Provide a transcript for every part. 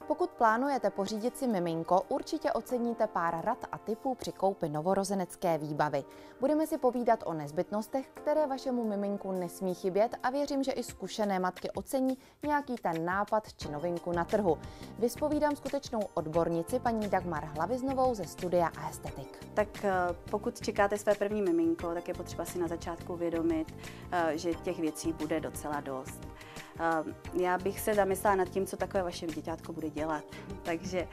Pokud plánujete pořídit si miminko, určitě oceníte pár rad a tipů při koupi novorozenecké výbavy. Budeme si povídat o nezbytnostech, které vašemu miminku nesmí chybět, a věřím, že i zkušené matky ocení nějaký ten nápad či novinku na trhu. Vyspovídám skutečnou odbornici, paní Dagmar Hlaviznovou ze studia Aesthetic. Tak pokud čekáte své první miminko, tak je potřeba si na začátku uvědomit, že těch věcí bude docela dost. Já bych se zamyslela nad tím, co takové vaše děťátko bude dělat. Takže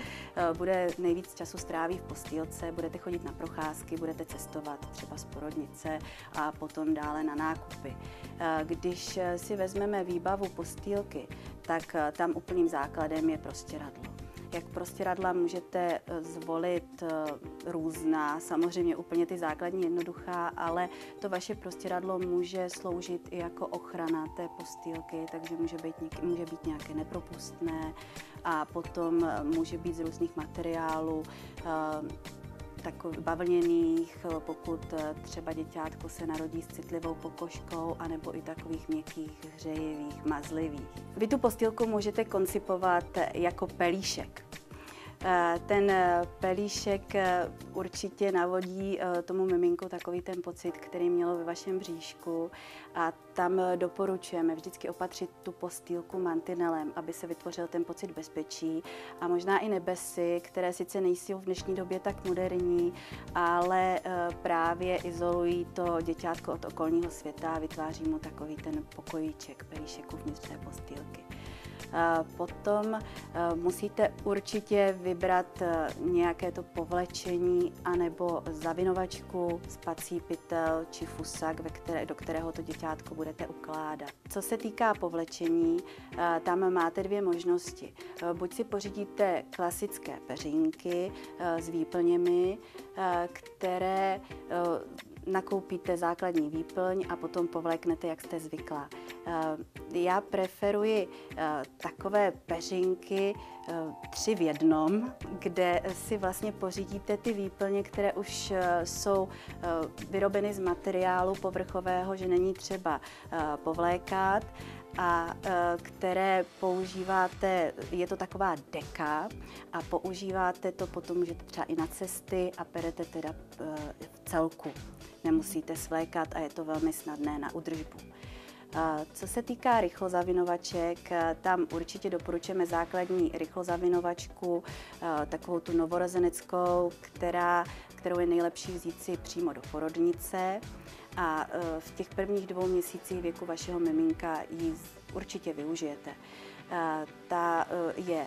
bude nejvíc času stráví v postýlce, budete chodit na procházky, budete cestovat třeba z porodnice a potom dále na nákupy. Když si vezmeme výbavu postýlky, tak tam úplným základem je prostěradlo. Jak prostěradla můžete zvolit různá, samozřejmě úplně ty základní jednoduchá, ale to vaše prostěradlo může sloužit i jako ochrana té postýlky, takže může být nějaké nepropustné a potom může být z různých materiálů, takových bavlněných, pokud třeba děťátko se narodí s citlivou pokožkou, anebo i takových měkkých, hřejivých, mazlivých. Vy tu postýlku můžete koncipovat jako pelíšek. Ten pelíšek určitě navodí tomu miminku takový ten pocit, který mělo ve vašem bříšku, a tam doporučujeme vždycky opatřit tu postýlku mantinelem, aby se vytvořil ten pocit bezpečí a možná i nebesy, které sice nejsou v dnešní době tak moderní, ale právě izolují to děťátko od okolního světa a vytváří mu takový ten pokojíček, pelíšek uvnitř té postýlky. Potom musíte určitě vybrat nějaké to povlečení anebo zavinovačku, spací pytel či fusak, do kterého to děťátko budete ukládat. Co se týká povlečení, tam máte dvě možnosti. Buď si pořídíte klasické peřínky s výplněmi, které nakoupíte základní výplň a potom povléknete, jak jste zvyklá. Já preferuji takové peřinky 3 v 1, kde si vlastně pořídíte ty výplně, které už jsou vyrobeny z materiálu povrchového, že není třeba povlékat, a které používáte, je to taková deka a používáte to potom, můžete třeba i na cesty a perete teda v celku. Nemusíte svlékat a je to velmi snadné na údržbu. Co se týká rychlozavinovaček, tam určitě doporučujeme základní rychlozavinovačku, takovou tu novorozeneckou, kterou je nejlepší vzít si přímo do porodnice. A v těch prvních 2 měsících věku vašeho miminka ji určitě využijete. Ta je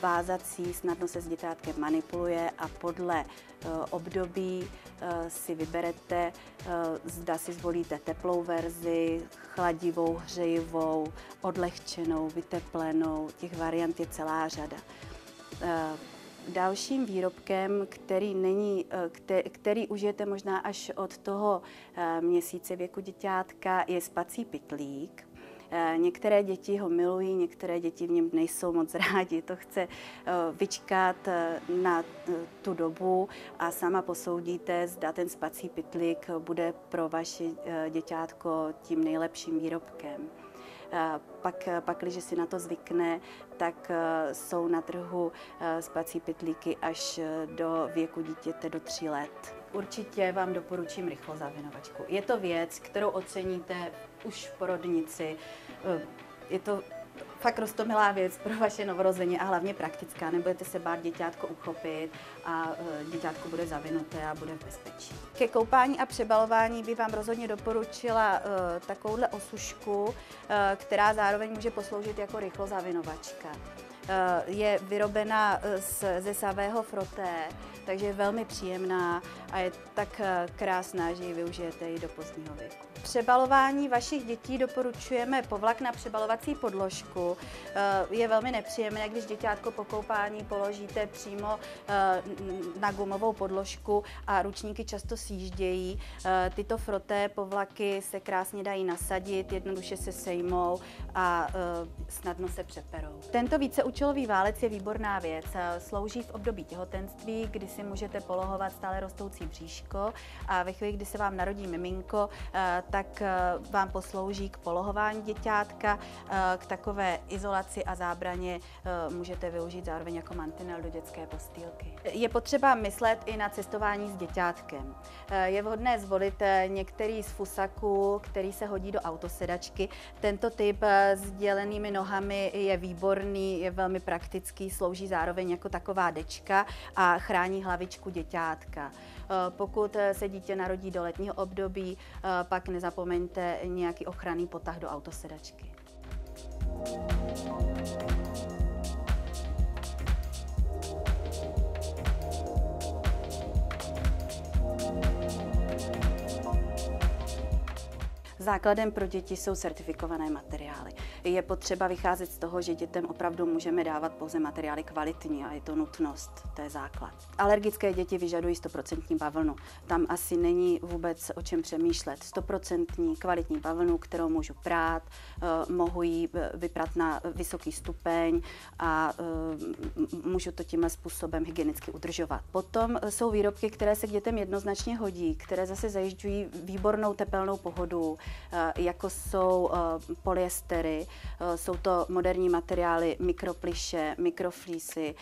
vázací, snadno se s děťátkem manipuluje a podle období si vyberete, zda si zvolíte teplou verzi, chladivou, hřejivou, odlehčenou, vyteplenou. Těch variant je celá řada. Dalším výrobkem, který užijete možná až od toho měsíce věku děťátka, je spací pytlík. Některé děti ho milují, některé děti v něm nejsou moc rádi. To chce vyčkat na tu dobu a sama posoudíte, zda ten spací pytlík bude pro vaše děťátko tím nejlepším výrobkem. Pak, když si na to zvykne, tak jsou na trhu spací pytlíky až do věku dítěte do 3 let. Určitě vám doporučím rychlozavinovačku. Je to věc, kterou oceníte už v porodnici. Je to fakt roztomilá věc pro vaše novorozeně a hlavně praktická. Nebudete se bát děťátko uchopit a děťátko bude zavinuté a bude v bezpečí. Ke koupání a přebalování bych vám rozhodně doporučila takovouhle osušku, která zároveň může posloužit jako rychlozavinovačka. Je vyrobena ze savého froté, takže je velmi příjemná a je tak krásná, že ji využijete i do pozdního věku. Přebalování vašich dětí doporučujeme povlak na přebalovací podložku. Je velmi nepříjemné, když děťátko po koupání položíte přímo na gumovou podložku a ručníky často sjíždějí. Tyto froté povlaky se krásně dají nasadit, jednoduše se sejmou a snadno se přeperou. Tento víceúčelný Součelový válec je výborná věc. Slouží v období těhotenství, kdy si můžete polohovat stále rostoucí bříško a ve chvíli, kdy se vám narodí miminko, tak vám poslouží k polohování děťátka, k takové izolaci a zábraně můžete využít zároveň jako mantinel do dětské postýlky. Je potřeba myslet i na cestování s děťátkem. Je vhodné zvolit některý z fusaků, který se hodí do autosedačky. Tento typ s dělenými nohami je výborný, je velmi praktický, slouží zároveň jako taková dečka a chrání hlavičku děťátka. Pokud se dítě narodí do letního období, pak nezapomeňte nějaký ochranný potah do autosedačky. Základem pro děti jsou certifikované materiály. Je potřeba vycházet z toho, že dětem opravdu můžeme dávat pouze materiály kvalitní a je to nutnost, to je základ. Alergické děti vyžadují 100% bavlnu. Tam asi není vůbec o čem přemýšlet. 100% kvalitní bavlnu, kterou můžu prát, mohu ji vyprat na vysoký stupeň a můžu to tímhle způsobem hygienicky udržovat. Potom jsou výrobky, které se k dětem jednoznačně hodí, které zase zajišťují výbornou tepelnou pohodu, jako jsou polyestery, jsou to moderní materiály mikroplyše, mikroflísy,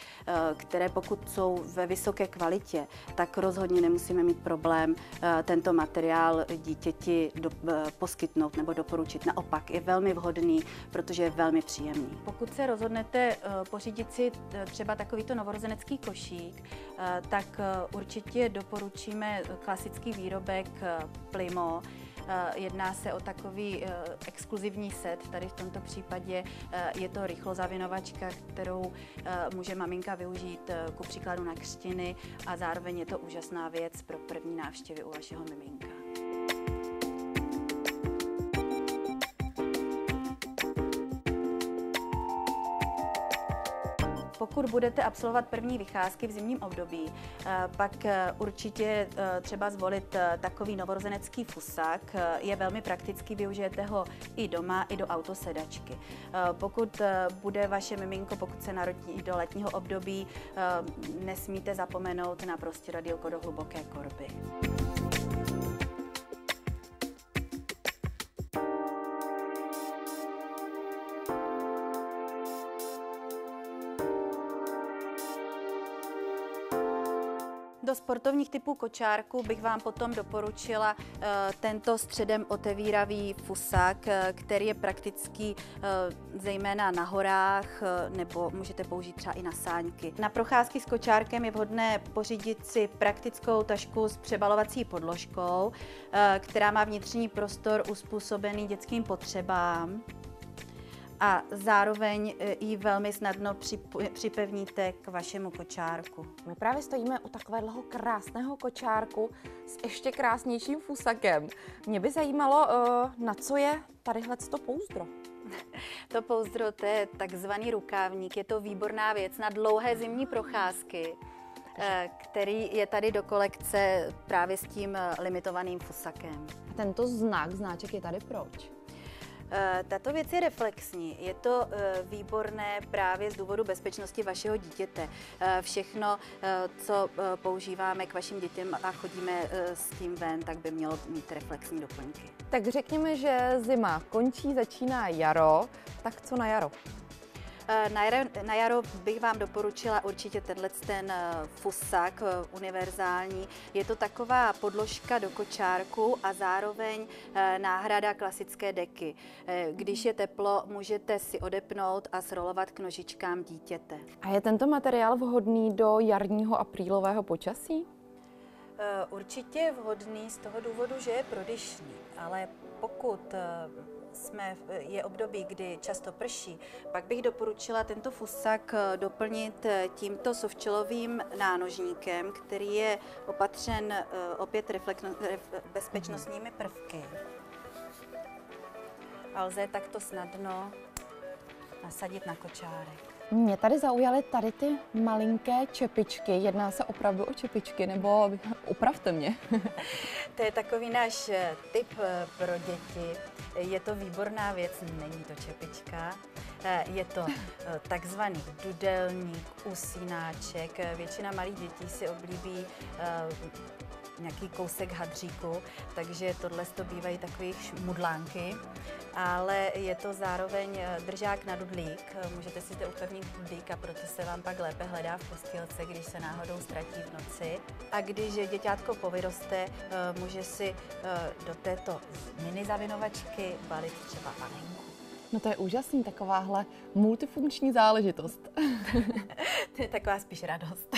které pokud jsou ve vysoké kvalitě, tak rozhodně nemusíme mít problém tento materiál dítěti poskytnout nebo doporučit. Naopak je velmi vhodný, protože je velmi příjemný. Pokud se rozhodnete pořídit si třeba takovýto novorozenecký košík, tak určitě doporučíme klasický výrobek Plimo. Jedná se o takový exkluzivní set, tady v tomto případě je to rychlozavinovačka, kterou může maminka využít ku příkladu na křtiny a zároveň je to úžasná věc pro první návštěvy u vašeho miminka. Pokud budete absolvovat první vycházky v zimním období, pak určitě třeba zvolit takový novorozenecký fusak. Je velmi praktický, využijete ho i doma, i do autosedačky. Pokud bude vaše miminko, pokud se narodí do letního období, nesmíte zapomenout na prostěradýlko do hluboké korby. Do sportovních typů kočárku bych vám potom doporučila tento středem otevíravý fusak, který je praktický zejména na horách, nebo můžete použít třeba i na sáňky. Na procházky s kočárkem je vhodné pořídit si praktickou tašku s přebalovací podložkou, která má vnitřní prostor uspůsobený dětským potřebám. A zároveň ji velmi snadno připevníte k vašemu kočárku. My právě stojíme u takového krásného kočárku s ještě krásnějším fusakem. Mě by zajímalo, na co je tadyhleto pouzdro. To pouzdro, to je takzvaný rukávník, je to výborná věc na dlouhé zimní procházky, který je tady do kolekce právě s tím limitovaným fusakem. A tento znáček je tady proč? Tato věc je reflexní. Je to výborné právě z důvodu bezpečnosti vašeho dítěte. Všechno, co používáme k vašim dětem a chodíme s tím ven, tak by mělo mít reflexní doplňky. Tak řekněme, že zima končí, začíná jaro. Tak co na jaro? Na jaro bych vám doporučila určitě ten fusak univerzální. Je to taková podložka do kočárku a zároveň náhrada klasické deky. Když je teplo, můžete si odepnout a srolovat k nožičkám dítěte. A je tento materiál vhodný do jarního aprílového počasí? Určitě vhodný z toho důvodu, že je prodyšný, ale pokud je období, kdy často prší, pak bych doporučila tento fusak doplnit tímto sovčelovým nánožníkem, který je opatřen opět bezpečnostními prvky. A lze takto snadno nasadit na kočárek. Mě tady zaujaly tady ty malinké čepičky. Jedná se opravdu o čepičky, nebo upravte mě. To je takový náš tip pro děti. Je to výborná věc, není to čepička. Je to takzvaný dudelník, usínáček. Většina malých dětí si oblíbí nějaký kousek hadříku, takže tohle to bývají takový šmudlánky, ale je to zároveň držák na dudlík. Můžete si to upevnit dudlík a proto se vám pak lépe hledá v postýlce, když se náhodou ztratí v noci. A když děťátko povyroste, může si do této mini zavinovačky balit třeba panenku. No to je úžasný, takováhle multifunkční záležitost. To je taková spíš radost.